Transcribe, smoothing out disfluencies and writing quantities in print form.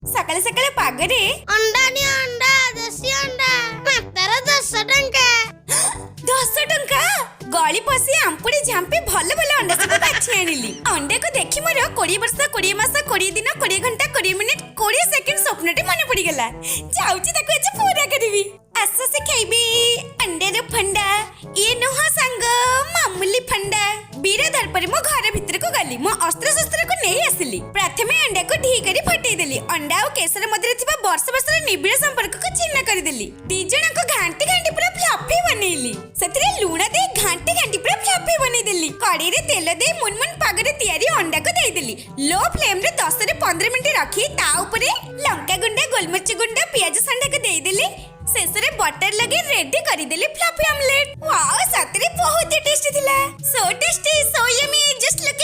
सकाळे सकाळे पागरे अंडा नि अंडा देशी अंडा मात्र 10 टंका 10 टंका गली पसी आंपुड़ी झांपी भल भल अंडा सब बाछी आनिली। अंडे को देखी मोर 20 वर्ष 20 मास 20 दिन 20 घंटा 20 मिनिट 20 सेकंड स्वप्नटे मन पड़ी गला। जाउची ताको आज पूरा करबी। आसा से खाइबी अंडे रो फंडा ये नोहा संग मामूली फंडा। बिरधर पर मो घर भीतर को गली मो अस्त्र शस्त्र को नहीं आसिली। प्रथमे अंडा को ढी करी फटई देली। अंडा और केसर मध्य थिबा वर्ष वर्ष निबिड़ संपर्क को छिन्न कर देली। दी जण को घांटी घांटी पूरा फ्लफी बनेली। सेतरे लूण दे घांटी घांटी पूरा फ्लफी बनै देली। कड़ी रे तेल दे मुनमुन पागरे तयारी अंडा को देई देली। लो फ्लेम रे 10 रे 15 मिनिट रखी ता ऊपरे लंका गुंडा गोलमरिच गुंडा प्याज संडा को देई देली। शेषरे बटर लगे रेडी करी देली फ्लफी ऑमलेट। वाओ सतरे बहुत टेस्टी थिला। So tasty so yummy just look